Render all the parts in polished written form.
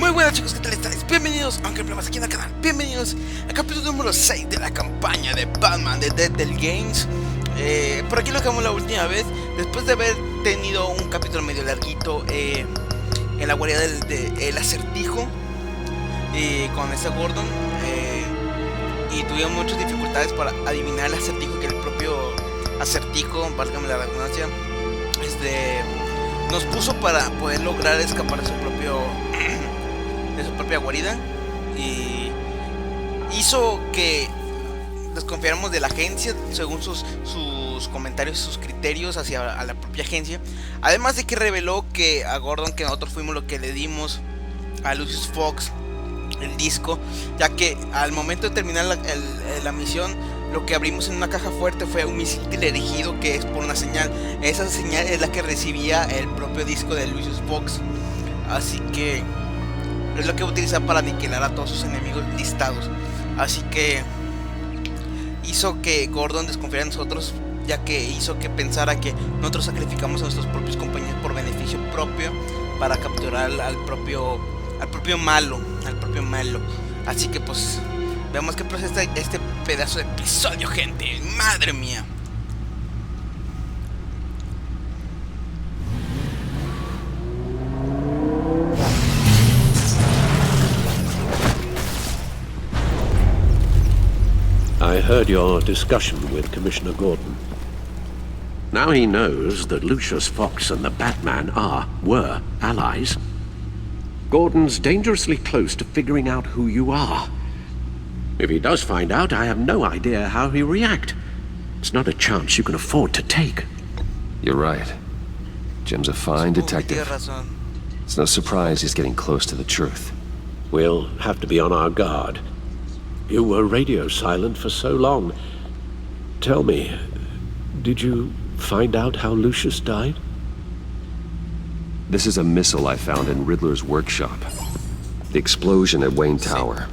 Muy buenas chicos, ¿qué tal estáis? Bienvenidos, aunque más aquí en el canal, bienvenidos al capítulo número 6 de la campaña de Batman de Telltale Games. Por aquí lo dejamos la última vez, después de haber tenido un capítulo medio larguito en la guarida del acertijo con este Gordon, y tuvimos muchas dificultades para adivinar el acertijo, que el propio acertijo, válgame la redundancia, nos puso para poder lograr escapar de su propia guarida, y hizo que desconfiáramos de la agencia según sus comentarios y sus criterios hacia la propia agencia. Además de que reveló que a Gordon, que nosotros fuimos lo que le dimos a Lucius Fox el disco, ya que al momento de terminar la misión, lo que abrimos en una caja fuerte fue un misil teledirigido, que es por una señal. Esa señal es la que recibía el propio disco de Lucius Fox, así que es lo que va a utilizar para aniquilar a todos sus enemigos listados. Así que hizo que Gordon desconfiara de nosotros, ya que hizo que pensara que nosotros sacrificamos a nuestros propios compañeros por beneficio propio para capturar al propio malo. Así que pues veamos qué procesa este pedazo de episodio, gente. Madre mía. I heard your discussion with Commissioner Gordon. Now he knows that Lucius Fox and the Batman were allies. Gordon's dangerously close to figuring out who you are. If he does find out, I have no idea how he'll react. It's not a chance you can afford to take. You're right. Jim's a fine detective. It's no surprise he's getting close to the truth. We'll have to be on our guard. You were radio silent for so long. Tell me, did you find out how Lucius died? This is a missile I found in Riddler's workshop. The explosion at Wayne Tower.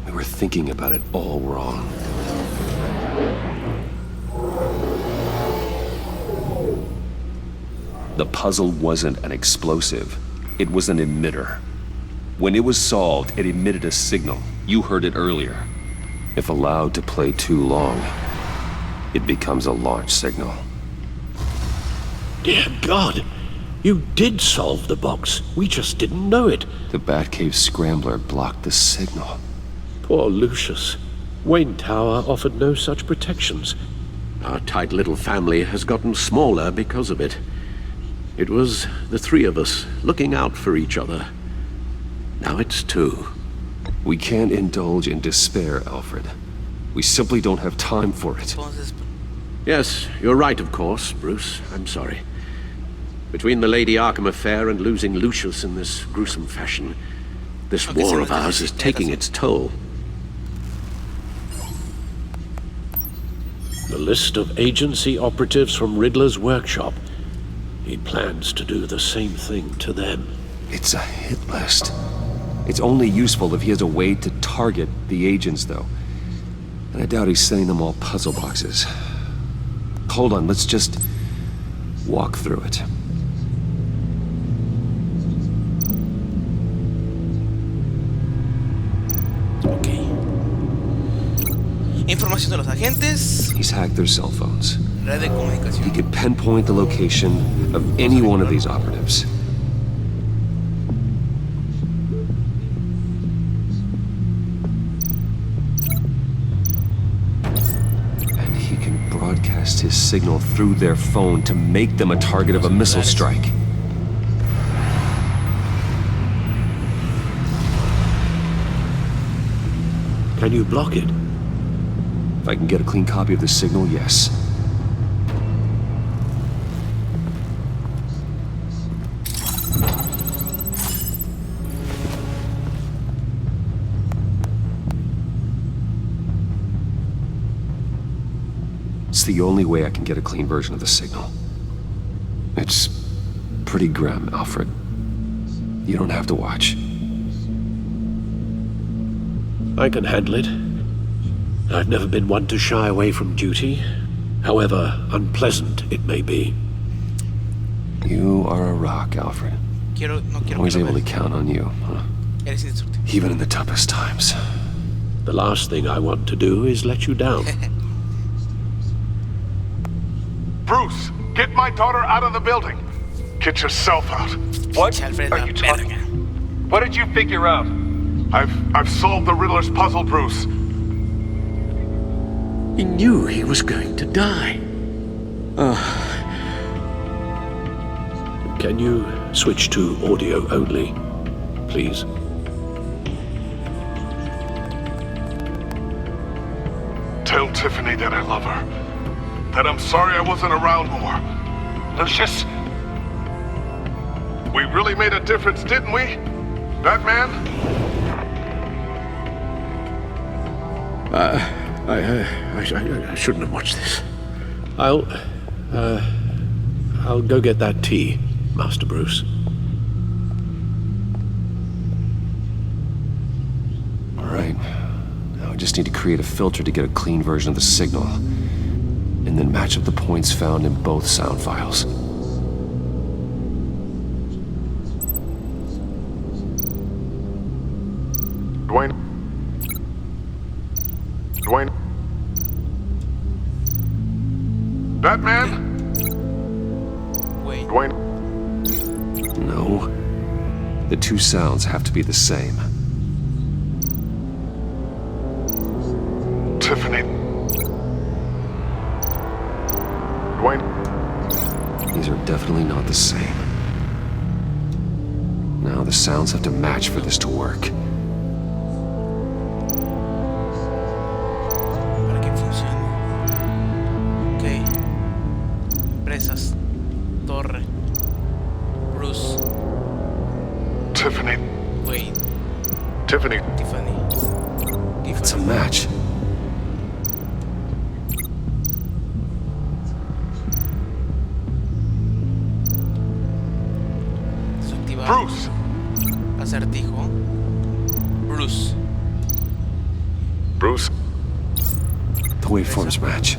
We were thinking about it all wrong. The puzzle wasn't an explosive. It was an emitter. When it was solved, it emitted a signal. You heard it earlier. If allowed to play too long, it becomes a launch signal. Dear God! You did solve the box. We just didn't know it. The Batcave scrambler blocked the signal. Poor Lucius. Wayne Tower offered no such protections. Our tight little family has gotten smaller because of it. It was the three of us looking out for each other. Now it's two. We can't indulge in despair, Alfred. We simply don't have time for it. Yes, you're right, of course, Bruce. I'm sorry. Between the Lady Arkham affair and losing Lucius in this gruesome fashion, this war of ours is taking its toll. The list of agency operatives from Riddler's workshop. He plans to do the same thing to them. It's a hit list. It's only useful if he has a way to target the agents, though. And I doubt he's sending them all puzzle boxes. Hold on, let's just walk through it. Información de los agentes. He's hacked their cell phones. Red de comunicación. He could pinpoint the location of any one of these operatives. And he can broadcast his signal through their phone to make them a target of a missile strike. Can you block it? If I can get a clean copy of the signal, yes. It's the only way I can get a clean version of the signal. It's pretty grim, Alfred. You don't have to watch. I can handle it. I've never been one to shy away from duty, however unpleasant it may be. You are a rock, Alfred. Always able to count on you, huh? Eres indestructible. Even in the toughest times. The last thing I want to do is let you down. Bruce, get my daughter out of the building. Get yourself out. What Alfred, are la you talking? verga. What did you figure out? I've solved the Riddler's puzzle, Bruce. He knew he was going to die. Can you switch to audio only, please? Tell Tiffany that I love her. That I'm sorry I wasn't around more. Lucius? We really made a difference, didn't we? Batman? I shouldn't have watched this. I'll go get that tea, Master Bruce. All right. Now I just need to create a filter to get a clean version of the signal, and then match up the points found in both sound files. Dwayne? Batman? Wait. Dwayne? No. The two sounds have to be the same. Tiffany? Dwayne? These are definitely not the same. Now the sounds have to match for this to work. Para que funcione. Ok. Empresas. Torre. Bruce. Tiffany? Wayne. Tiffany? Tiffany. It's a match. Desactivar. Bruce! Acertijo. Bruce. Bruce? The waveforms match.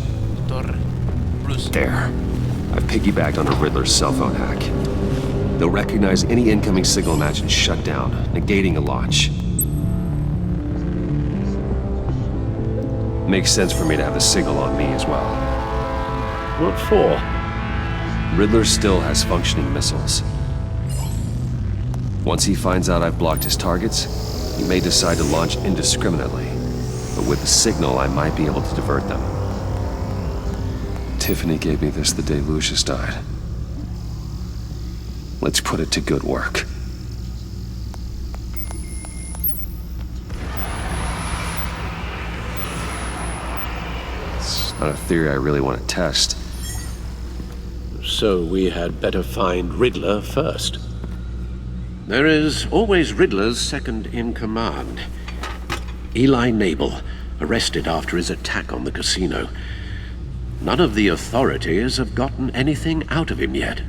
Torre. Bruce. There. I've piggybacked on a Riddler's cell phone hack. They'll recognize any incoming signal match and shut down, negating a launch. Makes sense for me to have the signal on me as well. What for? Riddler still has functioning missiles. Once he finds out I've blocked his targets, he may decide to launch indiscriminately. But with the signal, I might be able to divert them. Tiffany gave me this the day Lucius died. Let's put it to good work. It's not a theory I really want to test. So we had better find Riddler first. There is always Riddler's second in command. Eli Nabel, arrested after his attack on the casino. None of the authorities have gotten anything out of him yet.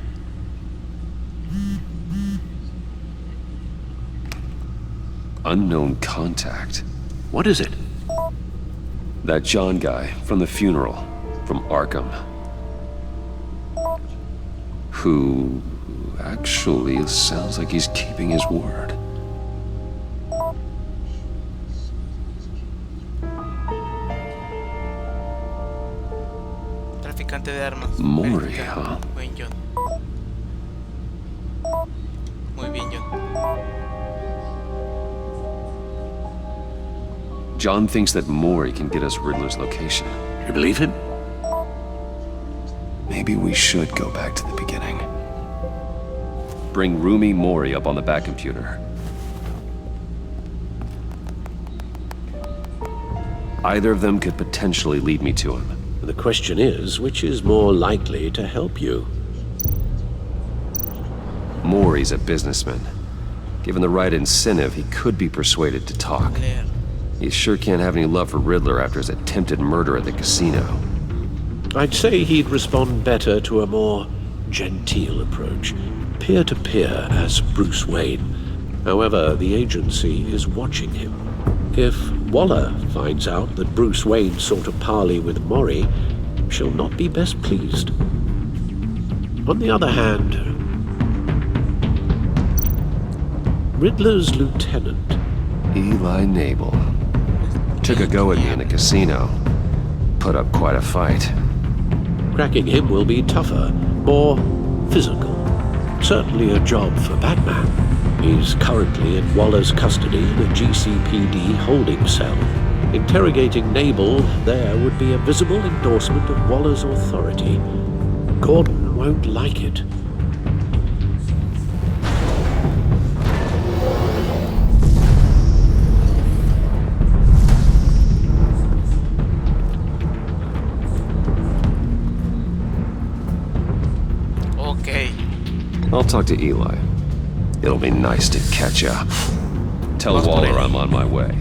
Unknown contact. What is it? That John guy from the funeral, from Arkham. Who actually sounds like he's keeping his word. Traficante de armas. Maury, Verifica. huh? Buen John. Muy bien, John. John thinks that Maury can get us Riddler's location. You believe him? Maybe we should go back to the beginning. Bring Rumi Maury up on the back computer. Either of them could potentially lead me to him. The question is, which is more likely to help you? Maury's a businessman. Given the right incentive, he could be persuaded to talk. Leer. He sure can't have any love for Riddler after his attempted murder at the casino. I'd say he'd respond better to a more genteel approach. Peer-to-peer as Bruce Wayne. However, the agency is watching him. If Waller finds out that Bruce Wayne sought a parley with Maury, she'll not be best pleased. On the other hand, Riddler's lieutenant. Eli Nabel. Took a go at me in a casino. Put up quite a fight. Cracking him will be tougher, more physical. Certainly a job for Batman. He's currently in Waller's custody in a GCPD holding cell. Interrogating Nabel there would be a visible endorsement of Waller's authority. Gordon won't like it. Okay. I'll talk to Eli. It'll be nice to catch up. Tell Vamos por Waller él. I'm on my way.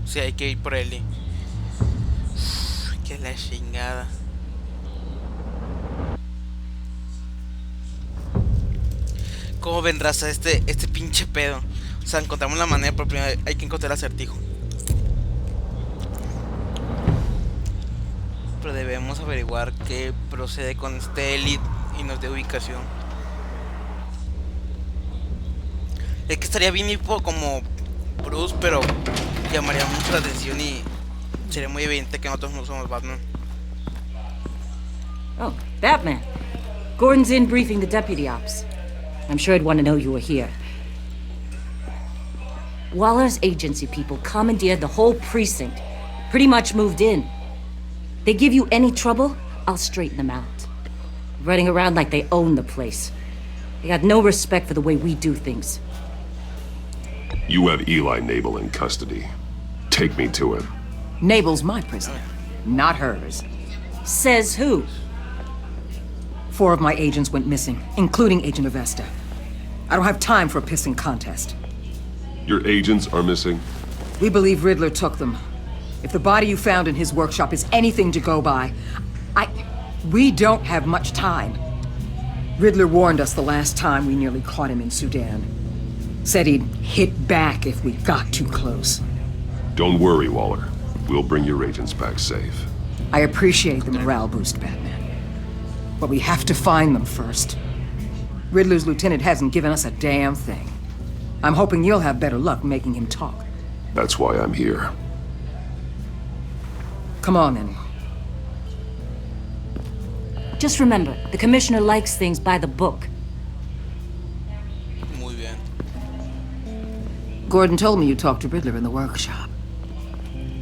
Sí, hay que ir por él. Uf, que la chingada. ¿Cómo ven, raza, este pinche pedo? O sea, encontramos la manera, pero primero hay que encontrar el acertijo. Pero debemos averiguar qué procede con este elite y nos dé ubicación. Es que estaría bien ir como Bruce, pero llamaría mucho la atención y sería muy evidente que nosotros no somos Batman. Oh, Batman. Gordon's in briefing the deputy ops. I'm sure I'd want to know you were here. Waller's agency people commandeered the whole precinct. Pretty much moved in. They give you any trouble, I'll straighten them out. Running around like they own the place. They got no respect for the way we do things. You have Eli Nabel in custody. Take me to him. Nabel's my prisoner, not hers. Says who? 4 of my agents went missing, including Agent Avesta. I don't have time for a pissing contest. Your agents are missing? We believe Riddler took them. If the body you found in his workshop is anything to go by, we don't have much time. Riddler warned us the last time we nearly caught him in Sudan. Said he'd hit back if we got too close. Don't worry, Waller. We'll bring your agents back safe. I appreciate the morale boost, Batman. But we have to find them first. Riddler's lieutenant hasn't given us a damn thing. I'm hoping you'll have better luck making him talk. That's why I'm here. Come on, then. Just remember, the commissioner likes things by the book. Muy bien. Gordon told me you talked to Riddler in the workshop.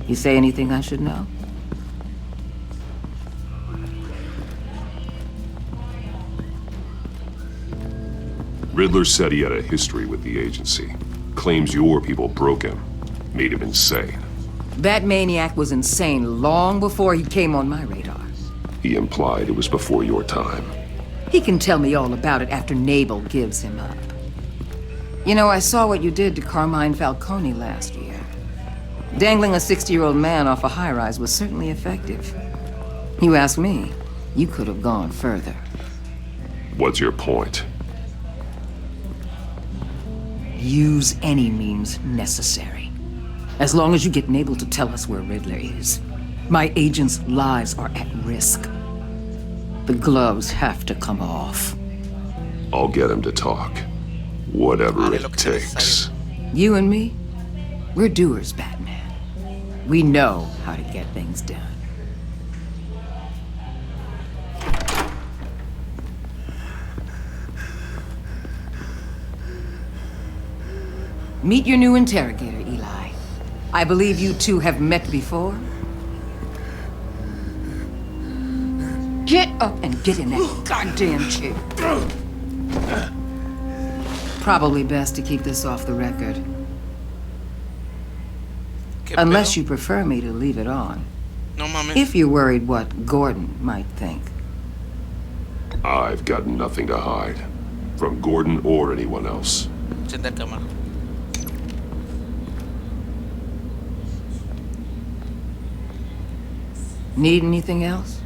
You say anything I should know? Riddler said he had a history with the agency. Claims your people broke him. Made him insane. That maniac was insane long before he came on my radar. He implied it was before your time. He can tell me all about it after Nabel gives him up. You know, I saw what you did to Carmine Falcone last year. Dangling a 60-year-old man off a high-rise was certainly effective. You ask me, you could have gone further. What's your point? Use any means necessary. As long as you get Nabel to tell us where Riddler is. My agents' lives are at risk. The gloves have to come off. I'll get him to talk. Whatever Haré it lo que sea takes. necesario. You and me, we're doers, Batman. We know how to get things done. Meet your new interrogator, Eli. I believe you two have met before. Get up and get in that goddamn chair. Probably best to keep this off the record. ¿Qué Unless pedo? you prefer me to leave it on. No mames. If you're worried what Gordon might think. I've got nothing to hide. From Gordon or anyone else. Encender cámara. Need anything else?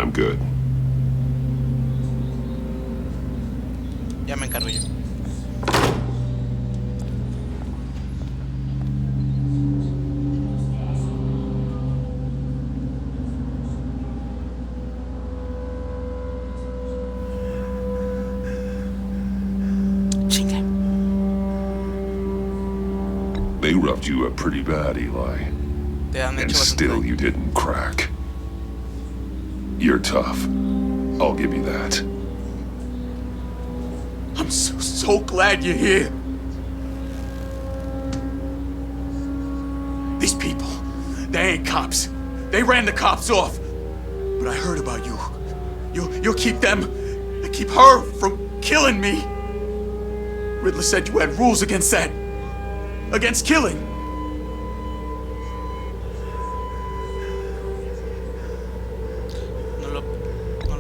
I'm good. Ya me encargo yo. Chinga. They roughed you up pretty bad, Eli. Te han And hecho bastante still daño. you didn't crack. You're tough. I'll give you that. I'm so glad you're here. These people, they ain't cops. They ran the cops off. But I heard about you. You'll keep them, keep her from killing me. Riddler said you had rules against that. Against killing.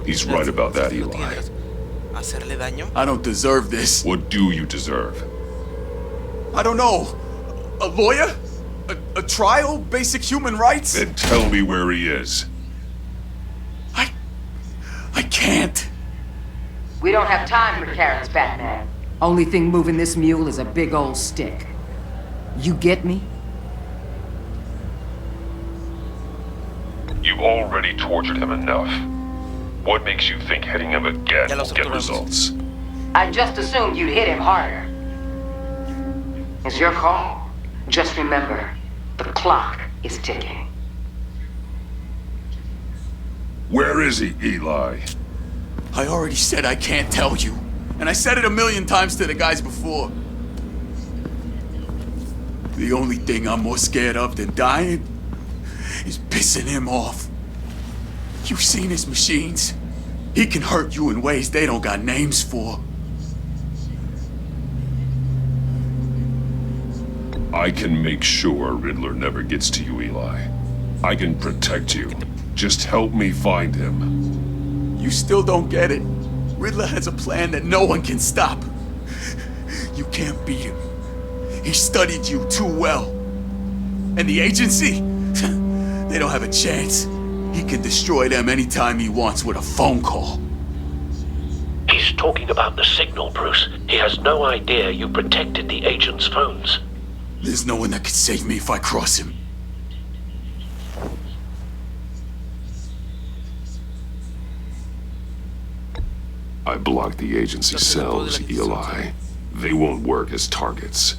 He's right about that, Eli. Hacerle daño. I don't deserve this. What do you deserve? I don't know. A lawyer? A trial? Basic human rights? Then tell me where he is. I can't. We don't have time for carrots, Batman. Only thing moving this mule is a big old stick. You get me? You've already tortured him enough. What makes you think hitting him again Ya lo will get capturamos. results? I just assumed you'd hit him harder. It's your call. Just remember, the clock is ticking. Where is he, Eli? I already said I can't tell you. And I said it 1,000,000 times to the guys before. The only thing I'm more scared of than dying is pissing him off. You've seen his machines. He can hurt you in ways they don't got names for. I can make sure Riddler never gets to you, Eli. I can protect you. Just help me find him. You still don't get it. Riddler has a plan that no one can stop. You can't beat him. He studied you too well. And the agency? They don't have a chance. He can destroy them anytime he wants with a phone call. He's talking about the signal, Bruce. He has no idea you protected the agent's phones. There's no one that can save me if I cross him. I blocked the agency's cells, Eli. They won't work as targets.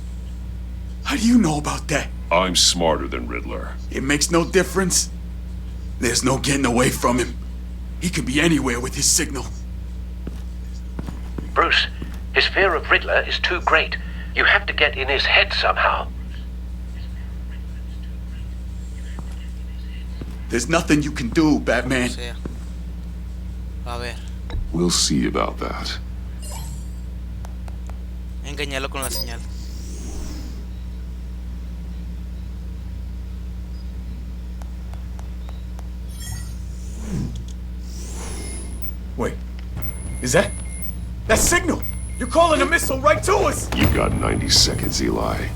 How do you know about that? I'm smarter than Riddler. It makes no difference. There's no getting away from him. He can be anywhere with his signal. Bruce, his fear of Riddler is too great. You have to get in his head somehow. There's nothing you can do, Batman. O sea. A ver. We'll see about that. Engañarlo con la señal. Wait. Is that signal? You're calling a missile right to us! You got 90 seconds, Eli.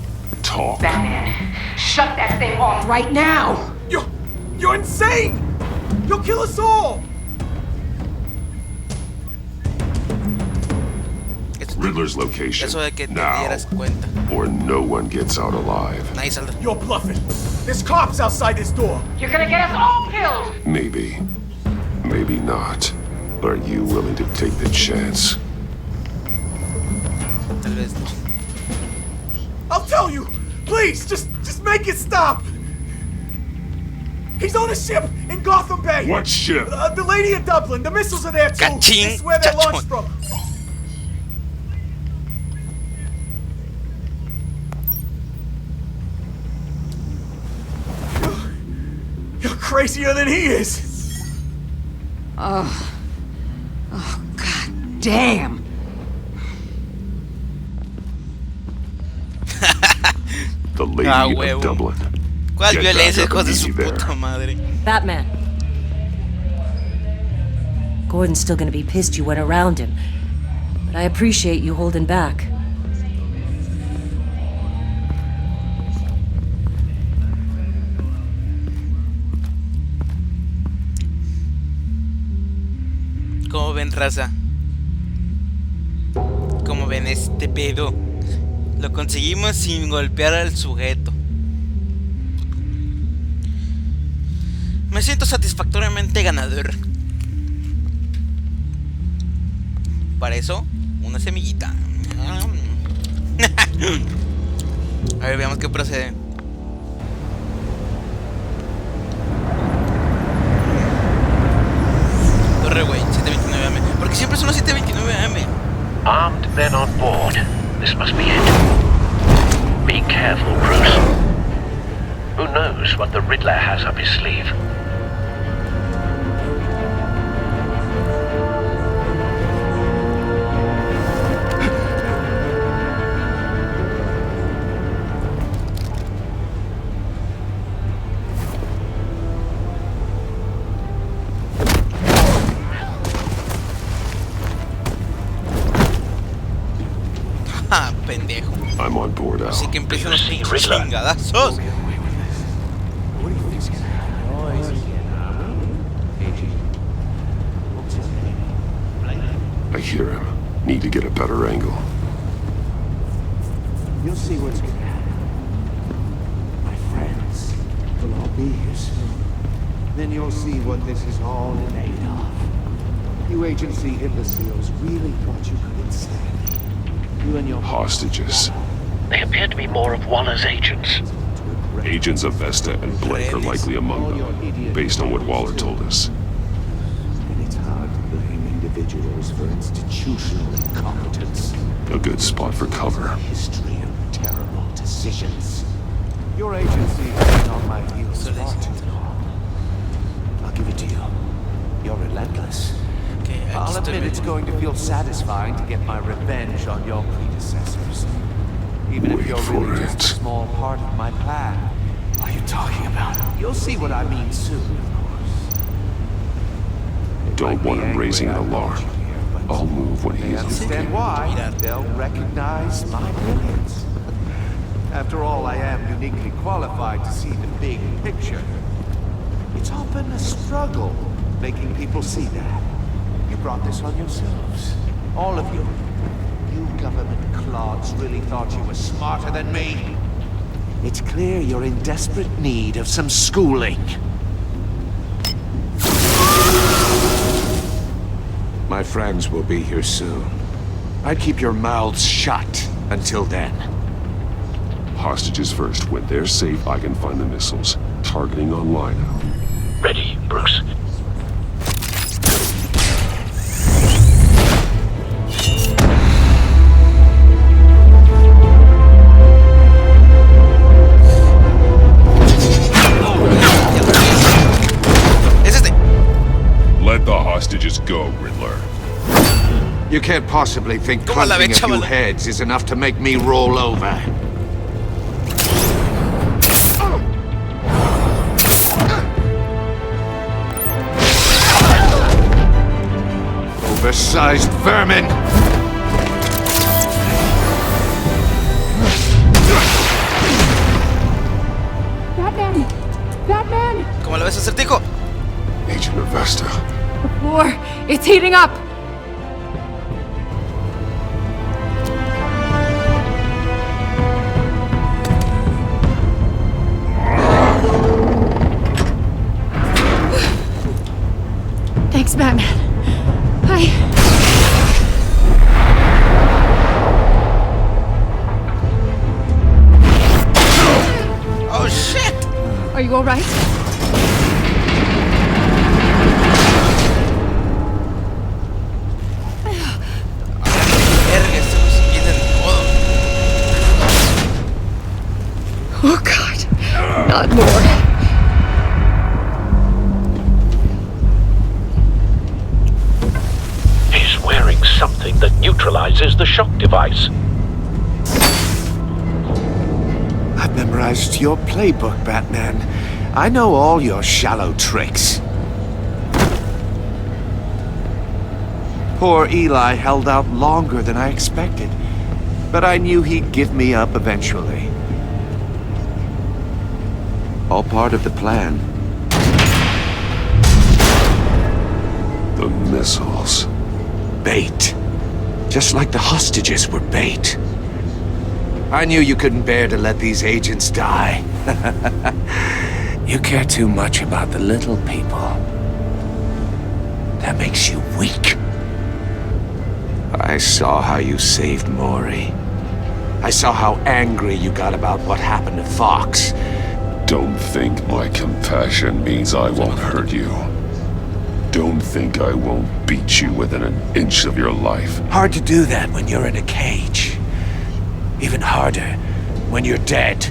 Talk. Batman, shut that thing off right now! You're insane! You'll kill us all! Riddler's location. Eso de que te Now. dieras cuenta. Or no one gets out alive. Nadie saldrá. You're bluffing. There's cops outside this door. You're gonna get us all killed! Maybe. Maybe not. Are you willing to take the chance? Tal vez no. I'll tell you. Please, just make it stop. He's on a ship in Gotham Bay. What ship? The Lady of Dublin. The missiles are there too. Cachín, This is where they're chachón. launched from. You're crazier than he is. Oh, god damn. The Lady huevo. of Dublin. ¿Cuál Get violencia, back up hijos de and su easy there. puta madre? Batman. Gordon's still gonna be pissed you went around him. But I appreciate you holding back. raza. Como ven este pedo, lo conseguimos sin golpear al sujeto. Me siento satisfactoriamente ganador. Para eso, una semillita. A ver, veamos qué procede. Torre, güey, 7:29 AM. Porque siempre son las 7:29 AM. Armed men on board. This must be it. Be careful, Bruce. Who knows what the Riddler has up his sleeve? Ah, pendejo. I'm on board, Al. Así que empiezan los chingadazos. I hear him. Need to get a better angle. You'll see what's gonna happen. My friends will all be here soon. Then you'll see what this is all made of. You agency imbeciles really thought you could enslave me. You and your Hostages. They appear to be more of Waller's agents. Agents of Vesta and Blake are likely among them, based on what Waller told us. And it's hard to blame individuals for institutional incompetence. A good spot for cover. History of terrible decisions. Your agency has been on my heels far too long. I'll give it to you. You're relentless. Okay, I'll admit it's going to feel satisfying to get my revenge on your predecessors. Even if Wait you're for really just it. a small part of my plan. What are you talking about? You'll see what I mean soon, of course. Don't want him raising an alarm. I'll move when he They is understand looking. why. They'll recognize my brilliance. After all, I am uniquely qualified to see the big picture. It's often a struggle making people see that. You brought this on yourselves. All of you. You government clods really thought you were smarter than me. It's clear you're in desperate need of some schooling. My friends will be here soon. I'd keep your mouths shut until then. Hostages first. When they're safe, I can find the missiles. Targeting online now. Ready, Bruce. Let the hostages go, Riddler. You can't possibly think Toma la clunking a few chavala. heads is enough to make me roll over. Oversized vermin! Batman! Batman! ¿Cómo lo ves, acertijo? Agent of Vesta. The floor! It's heating up! Thanks, Batman. Oh shit! Are you alright? Verga, estamos siguiendo todo. Oh god. Not more. He's wearing something that neutralizes the shock device. I've memorized your playbook, Batman. I know all your shallow tricks. Poor Eli held out longer than I expected, but I knew he'd give me up eventually. All part of the plan. The missiles. bait. Just like the hostages were bait. I knew you couldn't bear to let these agents die. You care too much about the little people. That makes you weak. I saw how you saved Maury. I saw how angry you got about what happened to Fox. Don't think my compassion means I won't hurt you. Don't think I won't beat you within an inch of your life. Hard to do that when you're in a cage. Even harder when you're dead.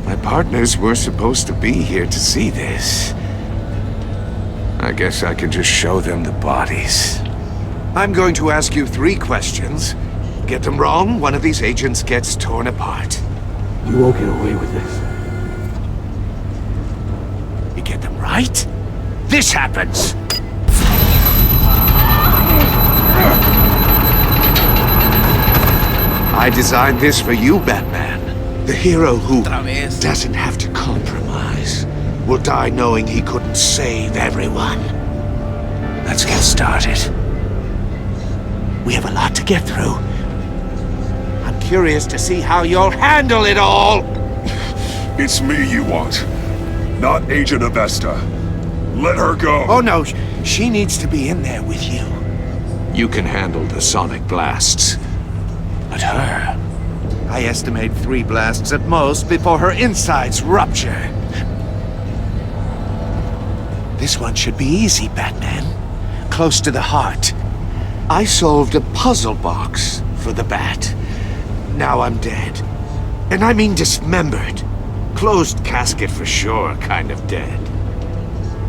My partners were supposed to be here to see this. I guess I can just show them the bodies. I'm going to ask you 3 questions. Get them wrong, one of these agents gets torn apart. You won't get away with this. You get them right, this happens! I designed this for you, Batman. The hero who doesn't have to compromise will die knowing he couldn't save everyone. Let's get started. We have a lot to get through. I'm curious to see how you'll handle it all! It's me you want, not Agent Avesta. Let her go! Oh no, she needs to be in there with you. You can handle the sonic blasts. But her... I estimate 3 blasts at most before her insides rupture. This one should be easy, Batman. Close to the heart. I solved a puzzle box for the Bat. Now I'm dead. And I mean dismembered. Closed casket for sure, kind of dead.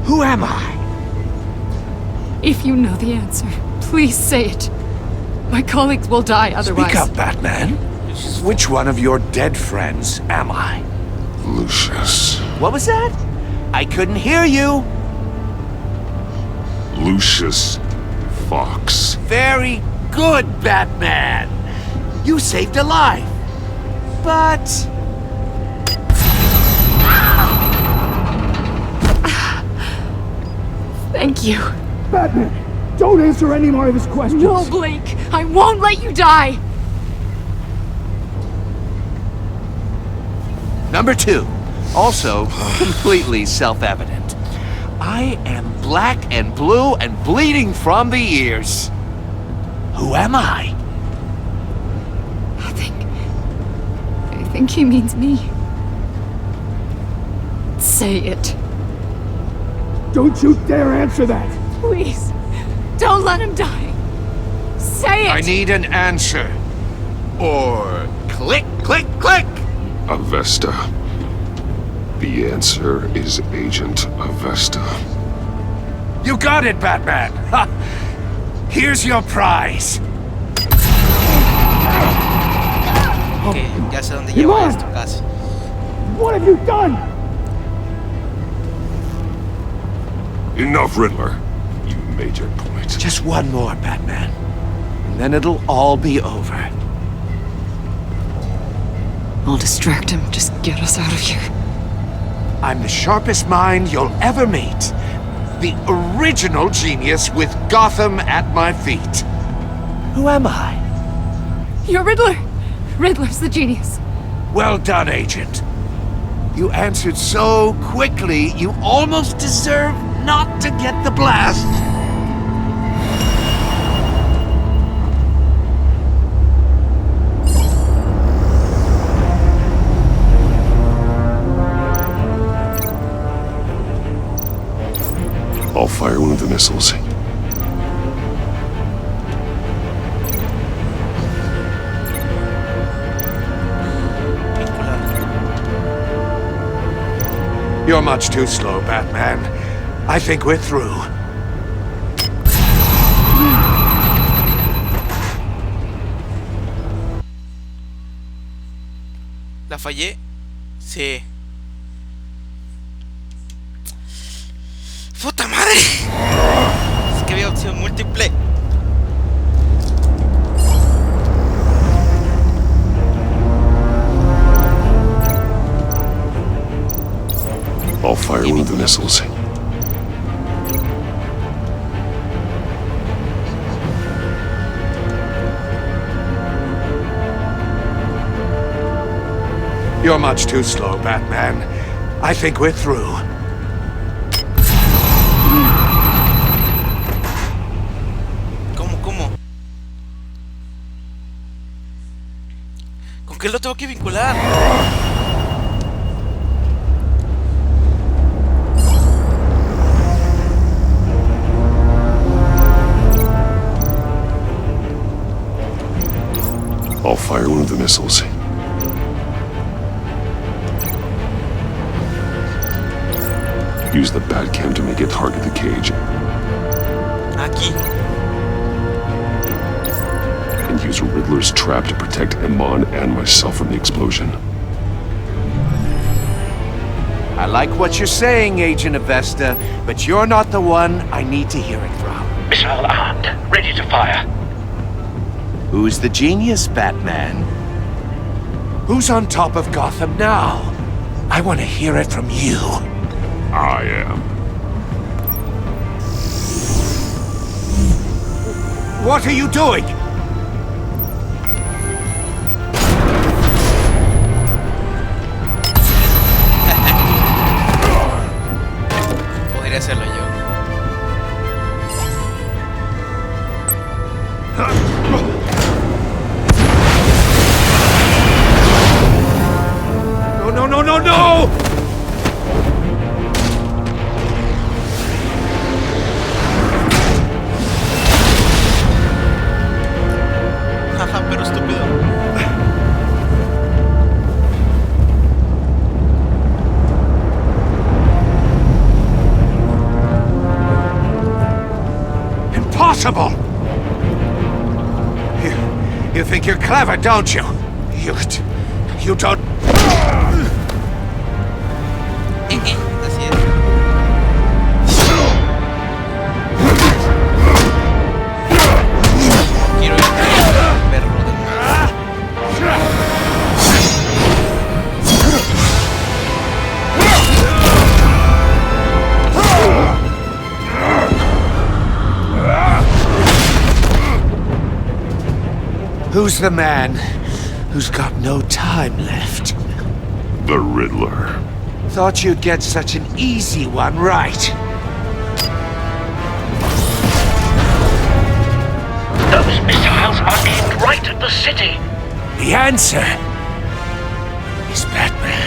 Who am I? If you know the answer, please say it. My colleagues will die otherwise. Speak up, Batman. Which one of your dead friends am I? Lucius. What was that? I couldn't hear you. Lucius Fox. Very good, Batman. You saved a life. But... Thank you. Batman, don't answer any more of his questions. No, Blake. I won't let you die. Number 2. Also, completely self-evident. I am black and blue and bleeding from the ears. Who am I? I think he means me. Say it. Don't you dare answer that! Please. Don't let him die. Say it! I need an answer. Or click, click, click! Avesta. The answer is Agent Avesta. You got it, Batman! Ha! Here's your prize. Ok, ya sé dónde lleva esto casi. What have you done? Enough, Riddler. You made your point. Just one more, Batman. And then it'll all be over. I'll distract him. Just get us out of here. I'm the sharpest mind you'll ever meet. The original genius with Gotham at my feet. Who am I? You're Riddler. Riddler's the genius. Well done, Agent. You answered so quickly, you almost deserve not to get the blast. I'll fire one of the missiles. You're much too slow, Batman. I think we're through. La fallé. Sí. ¡Puta madre! Es que había opción múltiple. I'll fire one of the missiles. You're much too slow, Batman. I think we're through. ¿Cómo? ¿Con qué lo tengo que vincular? I'll fire one of the missiles. Use the Batcam to make it target the cage. Aquí. And use Riddler's trap to protect Iman and myself from the explosion. I like what you're saying, Agent Avesta, but you're not the one I need to hear it from. Missile armed, ready to fire. Who's the genius, Batman? Who's on top of Gotham now? I want to hear it from you. I am. What are you doing? Podría hacerlo yo. No! Jaja, pero estúpido. Impossible! You think you're clever, don't you? You don't... Así es. Quiero ir al perro de Who's the man who's got no time left? The Riddler. Thought you'd get such an easy one right. Those missiles are aimed right at the city. The answer is Batman.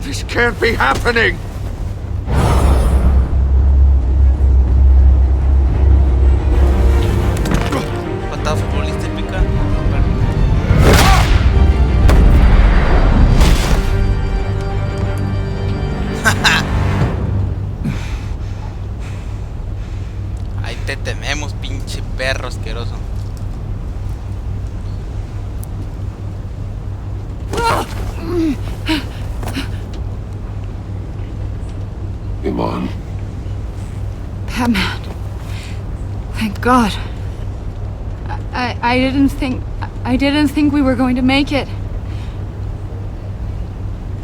This can't be happening! patada futbolista épica. Ahí te tememos, pinche perro asqueroso. Iman. Batman. Thank God. I didn't think we were going to make it.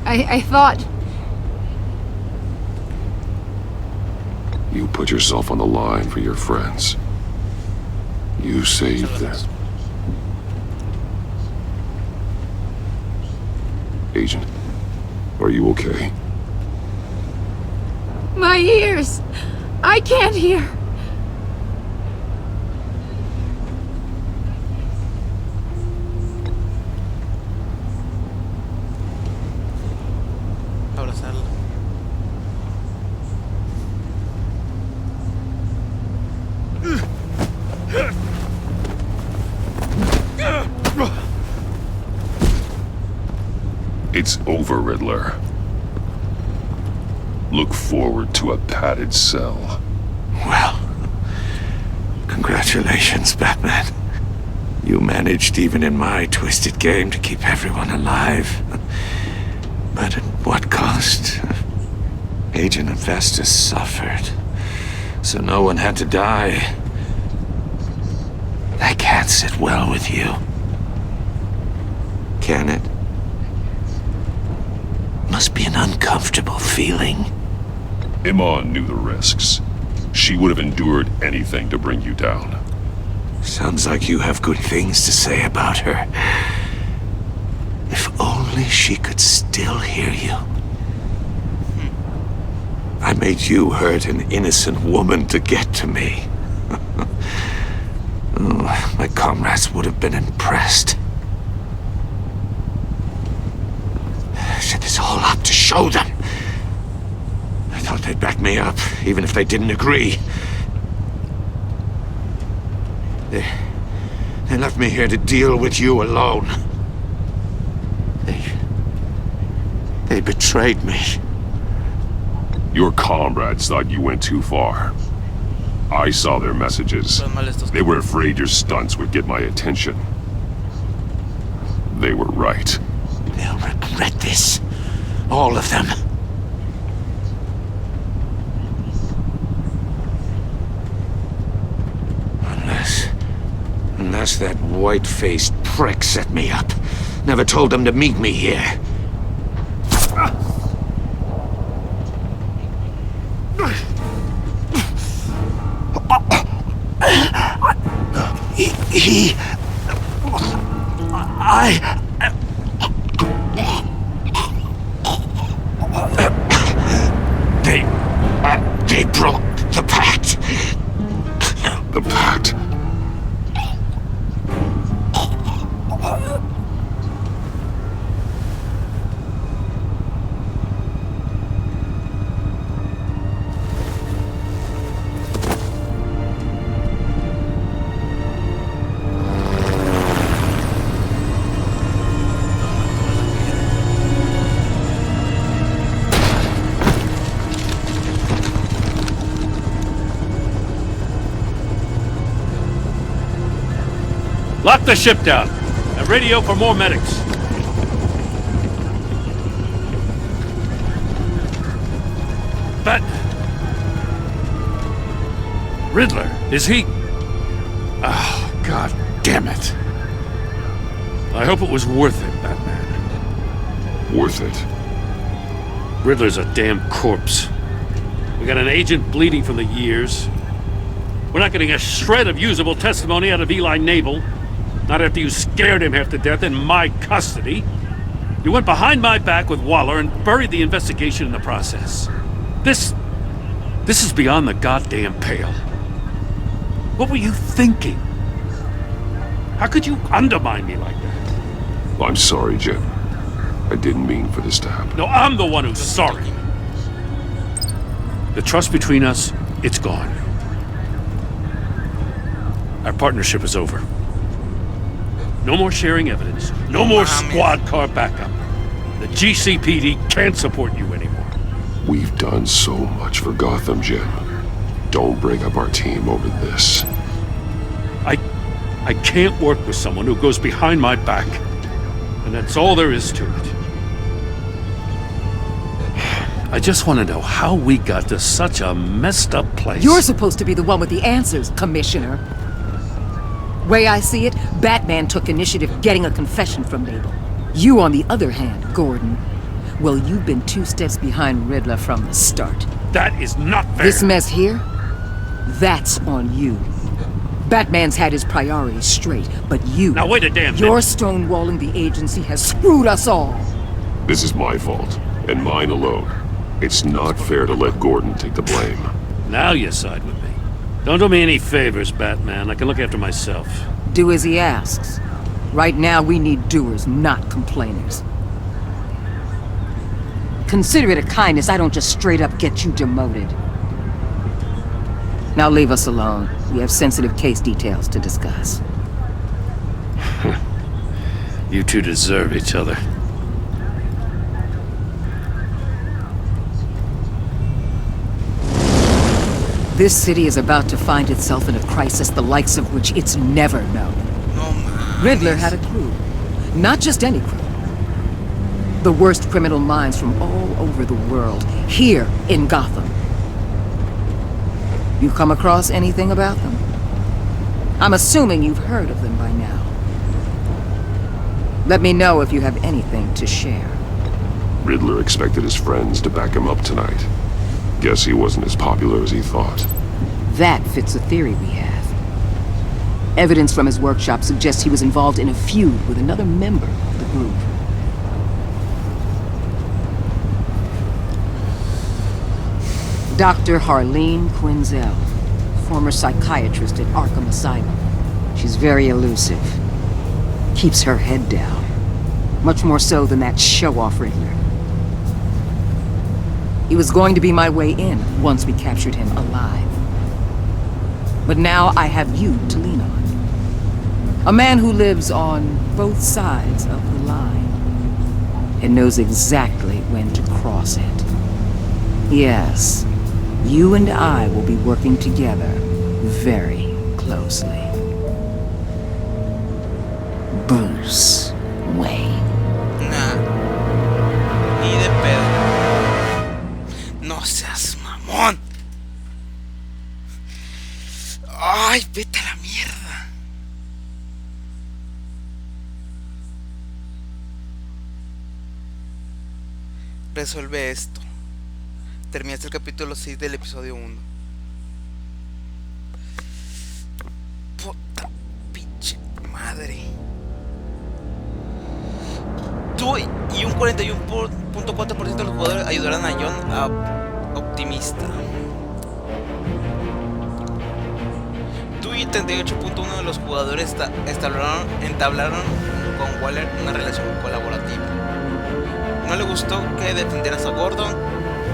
I thought... You put yourself on the line for your friends. You saved them. Agent, are you okay? My ears! I can't hear! Abrazarlo. It's over, Riddler. Look forward to a padded cell. Well, congratulations, Batman. You managed, even in my twisted game, to keep everyone alive. But at what cost? Agent Infestus suffered, so no one had to die. That can't sit well with you. Can it? Must be an uncomfortable feeling. Iman knew the risks. She would have endured anything to bring you down. Sounds like you have good things to say about her. If only she could still hear you. I made you hurt an innocent woman to get to me. Oh, my comrades would have been impressed. I set this all up to show them. I thought they'd back me up, even if they didn't agree. They left me here to deal with you alone. They betrayed me. Your comrades thought you went too far. I saw their messages. They were afraid your stunts would get my attention. They were right. They'll regret this. All of them. Unless that white-faced prick set me up. Never told them to meet me here. They broke the pact. The pact? Lock the ship down and radio for more medics. But Riddler, is he? Oh, God damn it. I hope it was worth it, Batman. Worth it? Riddler's a damn corpse. We got an agent bleeding from the years. We're not getting a shred of usable testimony out of Eli Nabel. Not after you scared him half to death in my custody. You went behind my back with Waller and buried the investigation in the process. This is beyond the goddamn pale. What were you thinking? How could you undermine me like that? I'm sorry, Jim. I didn't mean for this to happen. No, I'm the one who's sorry. The trust between us, it's gone. Our partnership is over. No more sharing evidence. No more squad car backup. The GCPD can't support you anymore. We've done so much for Gotham, Jim. Don't break up our team over this. I can't work with someone who goes behind my back. And that's all there is to it. I just want to know how we got to such a messed up place. You're supposed to be the one with the answers, Commissioner. Way I see it, Batman took initiative getting a confession from Nabel. You, on the other hand, Gordon, well, you've been 2 steps behind Riddler from the start. That is not fair. This mess here, that's on you. Batman's had his priorities straight, but you... Now wait a damn minute. Your stonewalling the agency has screwed us all. This is my fault, and mine alone. It's not fair to let Gordon take the blame. Now you side with me. Don't do me any favors, Batman. I can look after myself. Do as he asks. Right now, we need doers, not complainers. Consider it a kindness I don't just straight up get you demoted. Now leave us alone. We have sensitive case details to discuss. You two deserve each other. This city is about to find itself in a crisis the likes of which it's never known. Riddler had a crew. Not just any crew. The worst criminal minds from all over the world, here in Gotham. You come across anything about them? I'm assuming you've heard of them by now. Let me know if you have anything to share. Riddler expected his friends to back him up tonight. Guess he wasn't as popular as he thought. That fits a theory we have. Evidence from his workshop suggests he was involved in a feud with another member of the group. Dr. Harleen Quinzel, former psychiatrist at Arkham Asylum. She's very elusive. Keeps her head down. Much more so than that show-off Riddler. He was going to be my way in once we captured him alive. But now I have you to lean on. A man who lives on both sides of the line and knows exactly when to cross it. Yes, you and I will be working together very closely. Bruce Wayne. Nah, ni de pedo. No seas mamón. Ay, vete a la mierda. Resuelve esto. Terminaste el capítulo 6 del episodio 1. Puta pinche madre. Tú y un 41.4% de los jugadores ayudarán a John a optimista. Tú y 38.1% de los jugadores entablaron con Waller una relación colaborativa. No le gustó que defendieras a Gordon.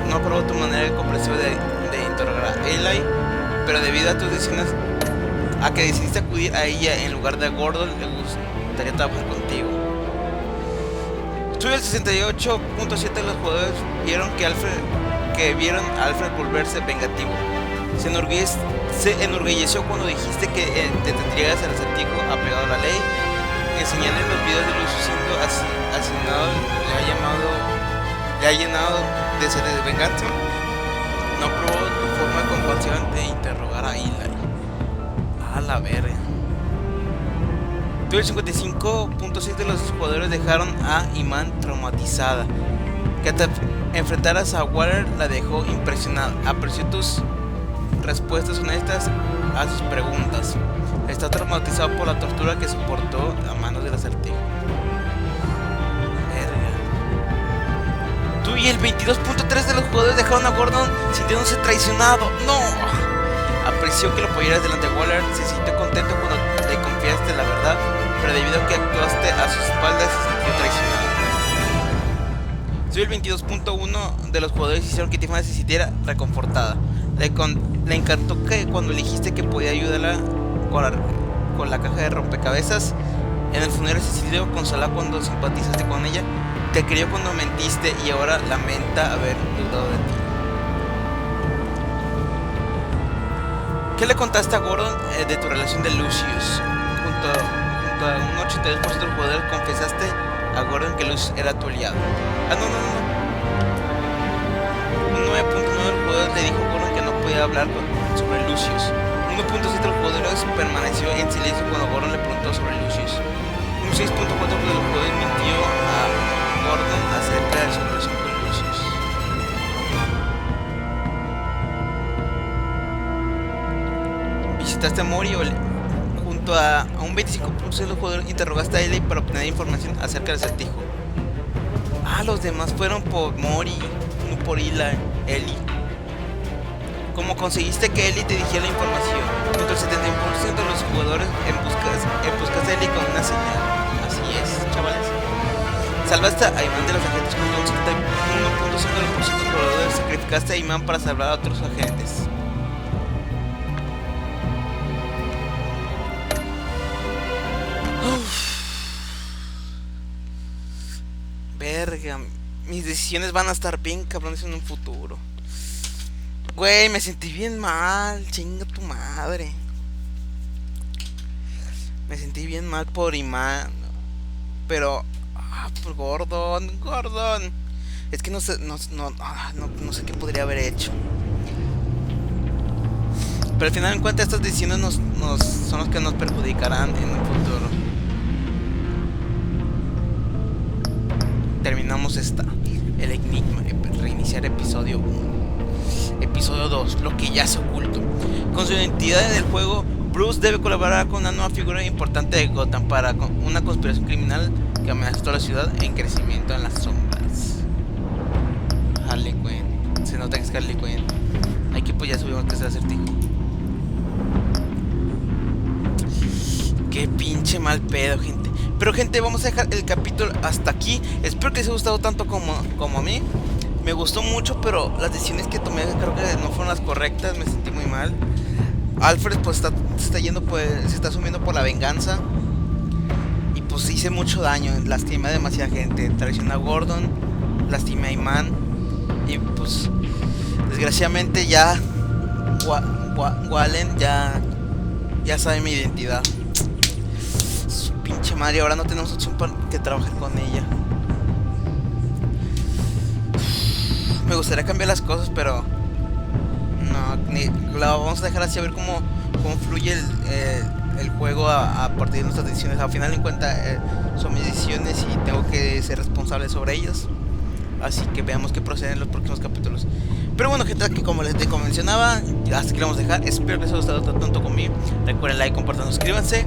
No aprobó tu manera comprensiva de interrogar a Eli, pero debido a tus decisiones, a que decidiste acudir a ella en lugar de a Gordon, le gustaría trabajar contigo. Tú y el 68.7% de los jugadores vieron a Alfred volverse vengativo. Se enorgulleció cuando dijiste que te tendrías el acertijo apegado a la ley. Enseñarle los videos de Lucio siendo asignado le ha llenado de sed de venganza. No probó tu forma de compasión de interrogar a Eli. A la verga. Tú y el 55.6% de los jugadores dejaron a Iman traumatizada. Que te enfrentaras a Waller la dejó impresionada. Apreció tus respuestas honestas a sus preguntas. Está traumatizado por la tortura que soportó a manos del acertijo. Tú y el 22.3% de los jugadores dejaron a Gordon sintiéndose traicionado. ¡No! Apreció que lo apoyaras delante de Waller. Se sintió contento cuando le confiaste la verdad, pero debido a que actuaste a sus espaldas se sintió traicionado. Tú y el 22.1% de los jugadores hicieron que Tiffany se sintiera reconfortada. Le encantó que cuando le dijiste que podía ayudarla con la caja de rompecabezas en el funeral se sintió consolada cuando simpatizaste con ella. Te creyó cuando mentiste y ahora lamenta haber dudado de ti. ¿Qué le contaste a Gordon de tu relación de Lucius? Junto a un 82% de los jugadores confesaste a Gordon que Lucius era tu aliado. No. Un 9.9% de los jugadores le dijo a Gordon que no podía hablar sobre Lucius. 1.7% de los jugadores permaneció en silencio cuando Gordon le preguntó sobre Lucius. Un 6.4% de los jugadores mintió a Gordon acerca de su relación con Lucius. Visitaste a Mori junto a un 25% de los jugadores interrogaste a Eli para obtener información acerca del acertijo. Los demás fueron por Mori, no por Eli. ¿Cómo conseguiste que Eli te dijera la información? Junto al 71% de los jugadores buscaste a Eli con una señal. Así es, chavales. Salvaste a Iman de los agentes con un 71.5% de los jugadores. Sacrificaste a Iman para salvar a otros agentes. Verga, mis decisiones van a estar bien cabrones en un futuro. Güey, me sentí bien mal. Chinga tu madre. Me sentí bien mal por Imán. Pero... por Gordon. Es que no sé qué podría haber hecho. Pero al final en cuenta estas decisiones son los que nos perjudicarán en un futuro. Terminamos el Enigma, reiniciar episodio 1. Episodio 2, lo que ya se ocultó. Con su identidad en el juego, Bruce debe colaborar con una nueva figura importante de Gotham para una conspiración criminal que amenaza toda la ciudad en crecimiento en las sombras. Harley Quinn, se nota que es Harley Quinn. Aquí pues ya subimos que es el acertijo. Qué pinche mal pedo, gente. Pero gente, vamos a dejar el capítulo hasta aquí. Espero que les haya gustado tanto como a mí. Me gustó mucho, pero las decisiones que tomé creo que no fueron las correctas. Me sentí muy mal. Alfred pues se está sumiendo por la venganza. Y pues hice mucho daño. Lastimé a demasiada gente. Traicioné a Gordon, lastimé a Iman. Y pues desgraciadamente ya Wallen ya sabe mi identidad. Su pinche madre, ahora no tenemos opción para que trabajar con ella. Me gustaría cambiar las cosas, pero no, la vamos a dejar así, a ver cómo fluye el juego a partir de nuestras decisiones. Al final en cuenta son mis decisiones y tengo que ser responsable sobre ellas. Así que veamos qué procede en los próximos capítulos. Pero bueno, gente, que como les mencionaba, hasta aquí lo vamos a dejar. Espero que les haya gustado tanto conmigo. Recuerden like, compartan, suscríbanse.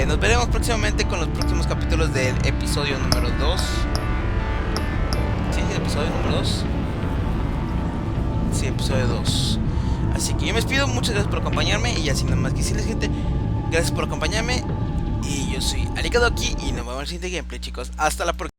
Nos veremos próximamente con los próximos capítulos del episodio número 2. Sí, episodio número 2. Sí, episodio 2. Así que yo me despido, muchas gracias por acompañarme. Y así nada más que decirles, gente, gracias por acompañarme. Y yo soy Alicado aquí y nos vemos en el siguiente gameplay, chicos. Hasta la próxima.